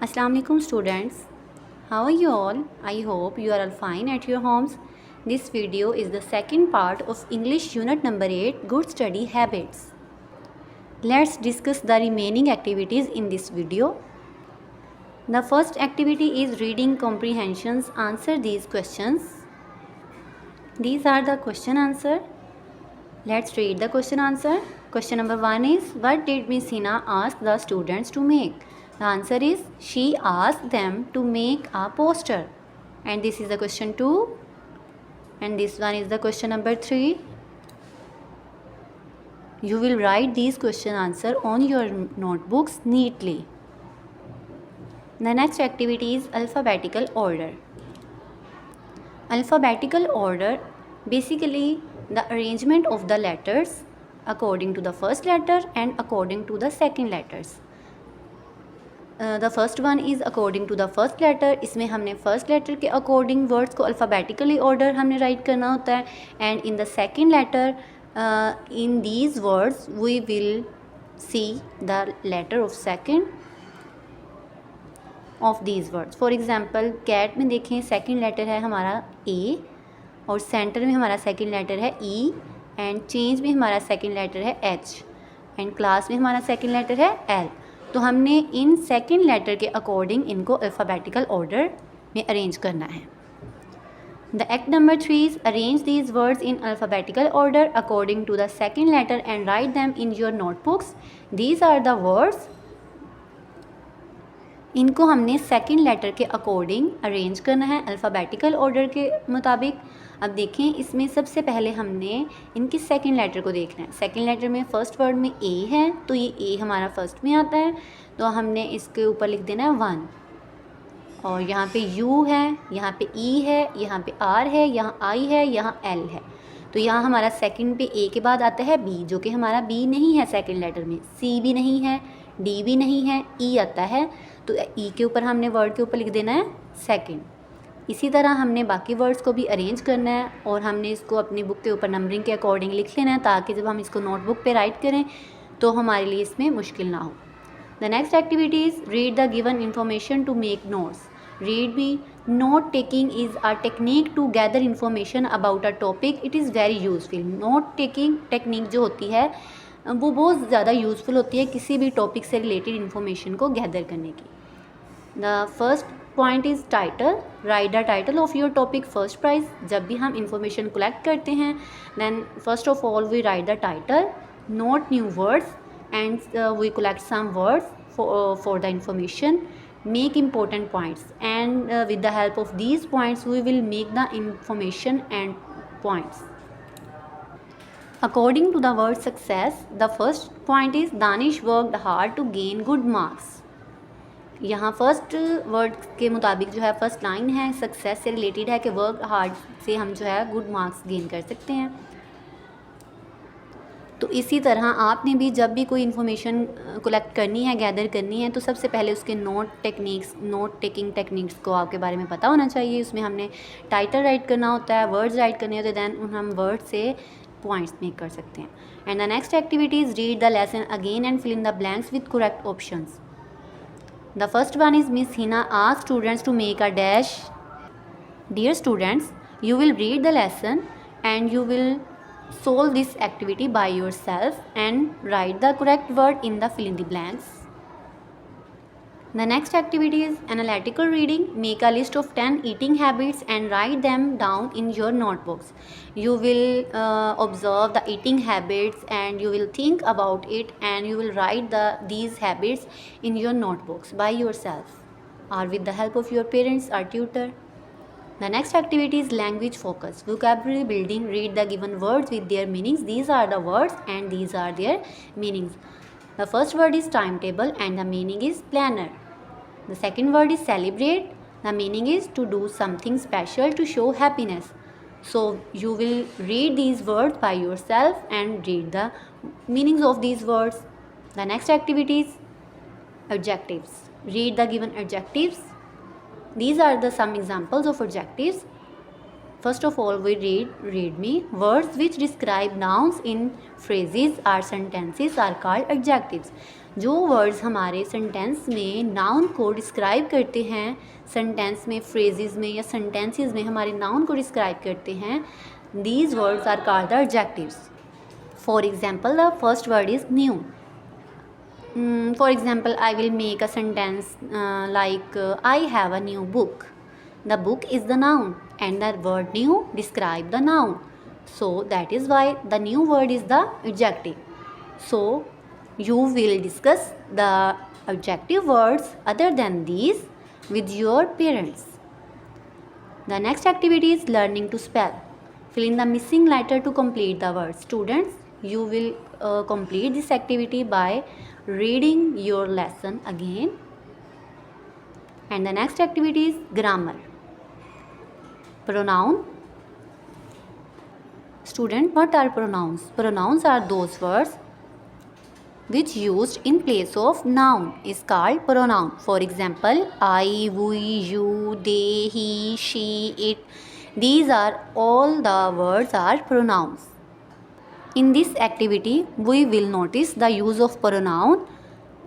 Assalamu alaikum students. How are you all? I hope you are all fine at your homes. This video is the second part of English unit number 8, Good Study Habits. Let's discuss the remaining activities in this video. The first activity is reading comprehensions. Answer these questions. These are the question answer. Let's read the question answer. Question number 1 is, what did Miss Hina ask the students to make? The answer is, she asked them to make a poster. And this is the question 2. And this one is the question number 3. You will write these question answer on your notebooks neatly. The next activity is alphabetical order. Alphabetical order basically the arrangement of the letters according to the first letter and according to the second letters. The first one is according to the first letter. इसमें हमने first letter के according words को alphabetically order हमने write करना होता है. And in the second letter, in these words we will see the letter of second of these words. For example, cat में देखें second letter है हमारा A और center में हमारा second letter है E and change में हमारा second letter है H and class में हमारा second letter है L. तो हमने इन सेकेंड लेटर के अकॉर्डिंग इनको अल्फ़ाबेटिकल ऑर्डर में अरेंज करना है. The act number 3 is arrange these words in alphabetical order according to the second letter and write them in your notebooks. These are the words. इनको हमने second letter के according arrange करना है alphabetical order के मुताबिक. अब देखें, इसमें सबसे पहले हमने इनके सेकंड लेटर को देखना है. सेकंड लेटर में फ़र्स्ट वर्ड में ए है तो ये ए हमारा फर्स्ट में आता है, तो हमने इसके ऊपर लिख देना है 1. और यहाँ पे यू है, यहाँ पे ई है, यहाँ पे आर है, यहाँ आई है, यहाँ एल है. तो यहाँ हमारा सेकंड पे ए के बाद आता है बी, जो कि हमारा बी नहीं है सेकंड लेटर में. सी भी नहीं है, डी भी नहीं है, ई आता है. तो ई के ऊपर हमने वर्ड के ऊपर लिख देना है सेकंड. इसी तरह हमने बाकी वर्ड्स को भी अरेंज करना है और हमने इसको अपनी बुक के ऊपर नंबरिंग के अकॉर्डिंग लिख लेना है, ताकि जब हम इसको नोटबुक पे राइट करें तो हमारे लिए इसमें मुश्किल ना हो. The next activity is read the given information to make notes. Read भी. Note taking is a technique to gather information about a topic. It is very useful. Note taking technique जो होती है वो बहुत ज़्यादा यूज़फुल होती है किसी भी टॉपिक से रिलेटेड इन्फॉर्मेशन को गैदर करने की. The first point is title. Write the title of your topic first prize. जब भी हम इंफॉर्मेशन कलेक्ट करते हैं then first of all we write the title, note new words and we collect some words for the information, make important points, and with the help of these points we will make the information and points. According to the word success, the first point is Danish worked hard to gain good marks. यहाँ first word के मुताबिक जो है first line है success से related है कि work hard से हम जो है गुड मार्क्स गेन कर सकते हैं. तो इसी तरह आपने भी जब भी कोई इन्फॉर्मेशन कलेक्ट करनी है, गैदर करनी है, तो सबसे पहले उसके नोट टेकिंग टेक्निक्स को आपके बारे में पता होना चाहिए. उसमें हमने टाइटल राइट करना होता है, वर्ड्स राइट करने होते हैं, दैन हम वर्ड से पॉइंट्स मेक कर सकते हैं. And the next activity is read the lesson again and fill in the blanks with correct options. The first one is Miss Hina asked students to make a dash. Dear students, you will read the lesson and you will solve this activity by yourself and write the correct word in the fill in the blanks. The next activity is analytical reading. Make a list of 10 eating habits and write them down in your notebooks. You will observe the eating habits and you will think about it and you will write these habits in your notebooks by yourself or with the help of your parents or tutor. The next activity is language focus. Vocabulary building. Read the given words with their meanings. These are the words and these are their meanings. The first word is timetable and the meaning is planner. The second word is celebrate. The meaning is to do something special to show happiness. So you will read these words by yourself and read the meanings of these words. The next activity is adjectives. Read the given adjectives. These are the some examples of adjectives. First of all, we read me. Words which describe nouns in phrases or sentences are called adjectives. जो words हमारे sentence में noun को describe करते हैं, sentence में, phrases में या sentences में हमारे नाउन को डिस्क्राइब करते हैं, these words are called the adjectives. For example, the first word is new. For example, I will make a sentence like I have a new book. The book is the noun and the word new describe the noun. So that is why the new word is the adjective. So you will discuss the adjective words other than these with your parents. The next activity is learning to spell. Fill in the missing letter to complete the word. Students, you will complete this activity by reading your lesson again. And the next activity is grammar. Pronoun. Student, what are pronouns? Pronouns are those words which used in place of noun is called pronoun. For example, I, we, you, they, he, she, it. These are all the words are pronouns. In this activity, we will notice the use of pronoun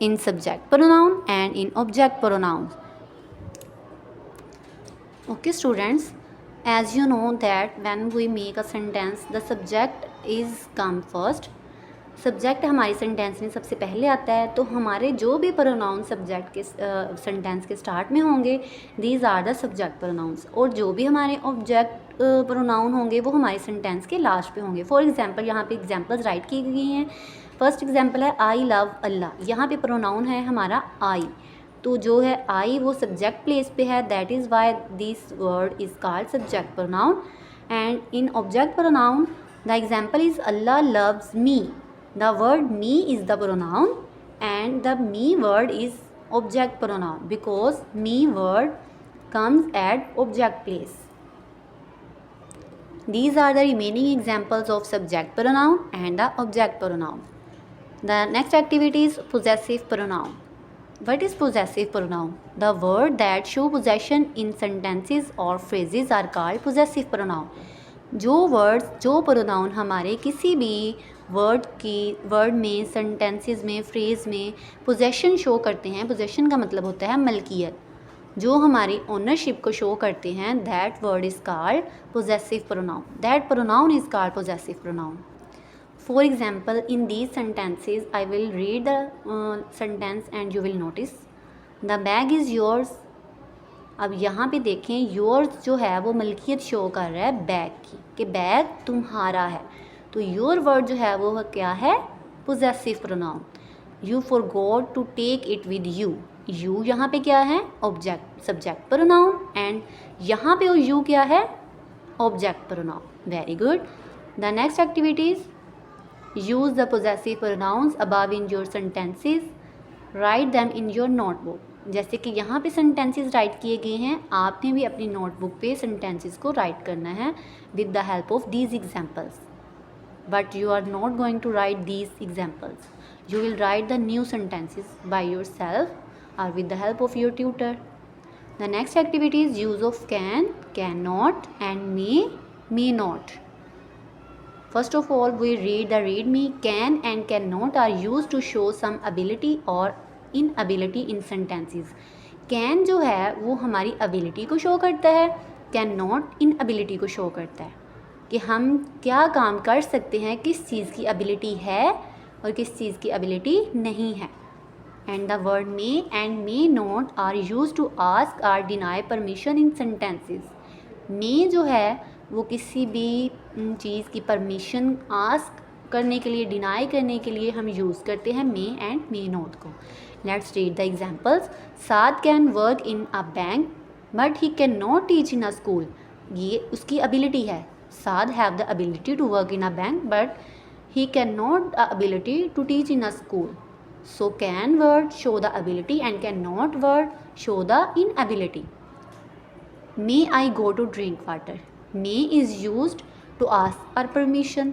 in subject pronoun and in object pronouns. Okay, students. As you know that when we make a sentence, the subject is come first. Subject हमारी sentence में सबसे पहले आता है, तो हमारे जो भी प्रोनाउन सब्जेक्ट के सेंटेंस के स्टार्ट में होंगे, these are the subject pronouns, और जो भी हमारे ऑब्जेक्ट प्रोनाउन होंगे वो हमारे सेंटेंस के लास्ट पे होंगे. फॉर एग्जांपल, यहाँ पे एग्जांपल्स राइट की गई हैं. फर्स्ट एग्जांपल है आई लव अल्लाह. यहाँ पे प्रोनाउन है हमारा आई, तो जो है आई वो सब्जेक्ट प्लेस पे है, that is why this word is called subject pronoun. And in object pronoun the example is Allah loves me. The word me is the pronoun and the me word is object pronoun because me word comes at object place. These are the remaining examples of subject pronoun and the object pronoun. The next activity is possessive pronoun. What is possessive pronoun? The word that show possession in sentences or phrases are called possessive pronoun. जो words, जो pronoun हमारे किसी भी word में, sentences में, phrase में possession show करते हैं. पोजेशन का मतलब होता है मलकियत. जो हमारी ओनरशिप को शो करते हैं, that word is called possessive pronoun. That pronoun is called possessive pronoun. For example, in these sentences I will read the sentence and you will notice the bag is yours. अब यहाँ पे देखें, yours जो है वो मलकियत show कर रहा है बैग की, कि बैग तुम्हारा है. तो योर वर्ड जो है वो क्या है? Possessive pronoun. You forgot to take it with you. You यहाँ पे क्या है? Object, subject pronoun. एंड यहाँ पे यू क्या है? Object pronoun. Very good. The next activities, use the possessive pronouns above in your sentences. Write them in your notebook. जैसे कि यहाँ पे सेंटेंसेस राइट किए गए हैं, आपने भी अपनी नोटबुक पे सेंटेंसेस को राइट करना है with the help of these examples. But you are not going to write these examples. You will write the new sentences by yourself or with the help of your tutor. The next activity is use of can, cannot and may not. First of all, we read the read me. Can and cannot are used to show some ability or inability in sentences. Can जो है वो हमारी ability को show करता है, cannot inability को show करता है कि हम क्या काम कर सकते हैं, किस चीज़ की एबिलिटी है और किस चीज़ की एबिलिटी नहीं है. And the word may and may not are use to ask or deny permission in sentences. May जो है वो किसी भी चीज़ की परमिशन आस्क करने के लिए, डिनाई करने के लिए हम यूज़ करते हैं मे एंड मे नॉट को. Let's read the examples. Saad can work in a bank but he can not teach in a school. ये उसकी एबिलिटी है. Saad have the ability to work in a bank but he cannot the ability to teach in a school. So can word show the ability and cannot word show the inability. May I go to drink water. May is used to ask for permission.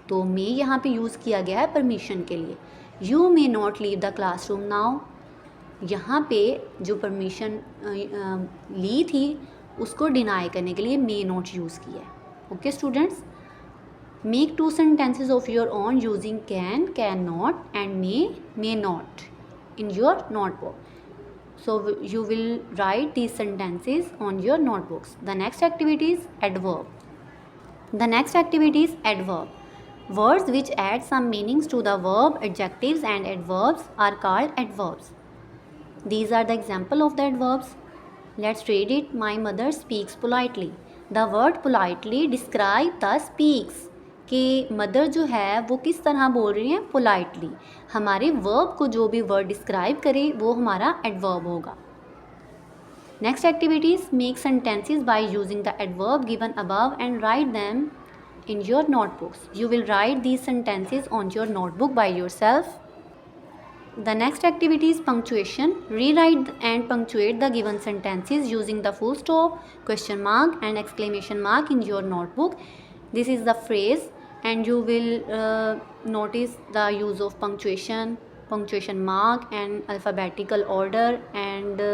तो may यहाँ पे use किया गया है permission के लिए. You may not leave the classroom now. यहाँ पे जो परमिशन ली थी उसको डिनाई करने के लिए मे नॉट यूज़ किया है। Okay students, make 2 sentences of your own using can, cannot and may not in your notebook. So you will write these sentences on your notebooks. The next activity is adverb. The next activity is adverb. Words which add some meanings to the verb, adjectives and adverbs are called adverbs. These are the example of the adverbs. Let's read it. My mother speaks politely. The word politely describe the speaks कि mother जो है वो किस तरह बोल रही हैं, politely. हमारे वर्ब को जो भी वर्ड डिस्क्राइब करे वो हमारा एडवर्ब होगा। Next activities, make sentences by using the adverb given above and write them in your notebooks. You will write these sentences on your notebook by yourself. The next activity is punctuation. Rewrite and punctuate the given sentences using the full stop, question mark and exclamation mark in your notebook. This is the phrase and you will notice the use of punctuation, punctuation mark and alphabetical order and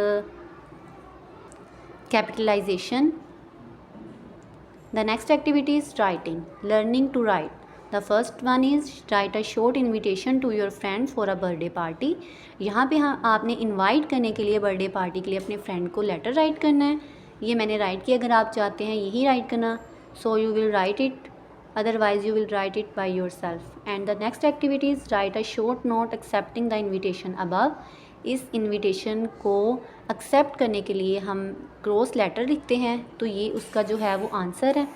capitalization. The next activity is writing, learning to write. The first one is write a short invitation to your friend for a birthday party. यहाँ पे आपने invite करने के लिए, birthday party के लिए अपने friend को लेटर राइट करना है। ये मैंने राइट किया, अगर आप चाहते हैं यही राइट करना, so you will write it, otherwise you will write it by your self. And the next activity is right a short note accepting the invitation above. इस इन्विटेशन को एक्सेप्ट करने के लिए हम क्रॉस लेटर लिखते हैं, तो ये उसका जो है वो आंसर है।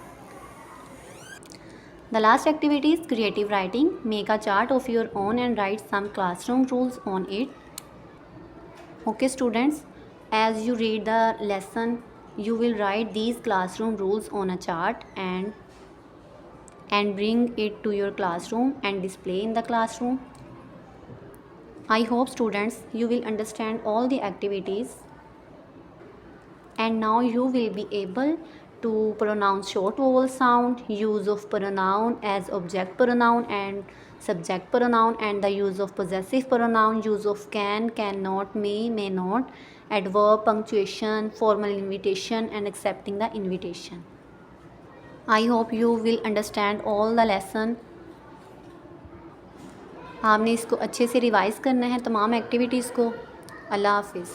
The last activity is creative writing. Make a chart of your own and write some classroom rules on it. Okay students, as you read the lesson, you will write these classroom rules on a chart and bring it to your classroom and display in the classroom. I hope students you will understand all the activities, and now you will be able to pronounce short vowel sound, use of pronoun as object pronoun and subject pronoun, and the use of possessive pronoun, use of can, cannot, may not, adverb, punctuation, formal invitation and accepting the invitation. I hope you will understand all the lesson. आपने इसको अच्छे से revise करना है तमाम activities को. अल्लाह हाफिज़.